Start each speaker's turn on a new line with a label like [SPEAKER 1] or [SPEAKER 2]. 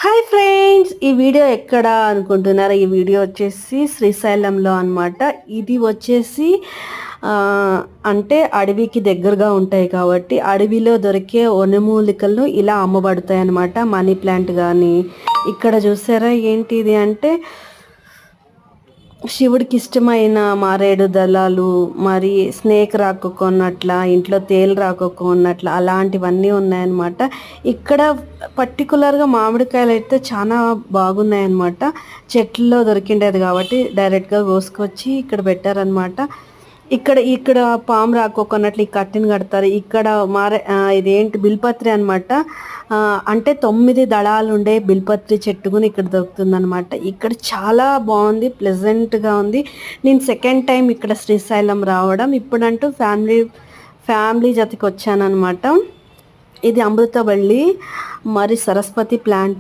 [SPEAKER 1] Hi friends, ఈ video ఎక్కడ అనుకుంటున్నారా? ఈ వీడియో వచ్చేసి శ్రీశైలంలో అనమాట. ఇది వచ్చేసి ఆ, అంటే అడవికి దగ్గరగా ఉంటాయి కాబట్టి అడవిలో దొరికే వనమూలికలు ఇలా అమ్మబడతాయి అనమాట. మనీ ప్లాంట్ కానీ ఇక్కడ చూసారా ఏంటి ఇది అంటే శివుడికి ఇష్టమైన మారేడు దళాలు, మరి స్నేక్ రాకొన్నట్ల, ఇంట్లో తేలు రాకొన్నట్ల అలాంటివన్నీ ఉన్నాయన్నమాట. ఇక్కడ పర్టికులర్గా మామిడికాయలు అయితే చాలా బాగున్నాయన్నమాట. చెట్లలో దొరికిండేది కాబట్టి డైరెక్ట్గా కోసుకొచ్చి ఇక్కడ పెట్టారనమాట. ఇక్కడ ఇక్కడ పాము రాకోకున్నట్లు ఈ కట్టెని కడతారు. ఇక్కడ ఇదేంటి బిల్పత్రి అనమాట. అంటే 9 దళాలు ఉండే బిల్పత్రి చెట్టుకుని ఇక్కడ దొరుకుతుంది అనమాట. ఇక్కడ చాలా బాగుంది, ప్లెజెంట్గా ఉంది. నేను సెకండ్ టైం ఇక్కడ శ్రీశైలం రావడం. ఇప్పుడంటూ ఫ్యామిలీ జతకి వచ్చానమాట. ఇది అమృతవల్లి మరి సరస్వతి ప్లాంట్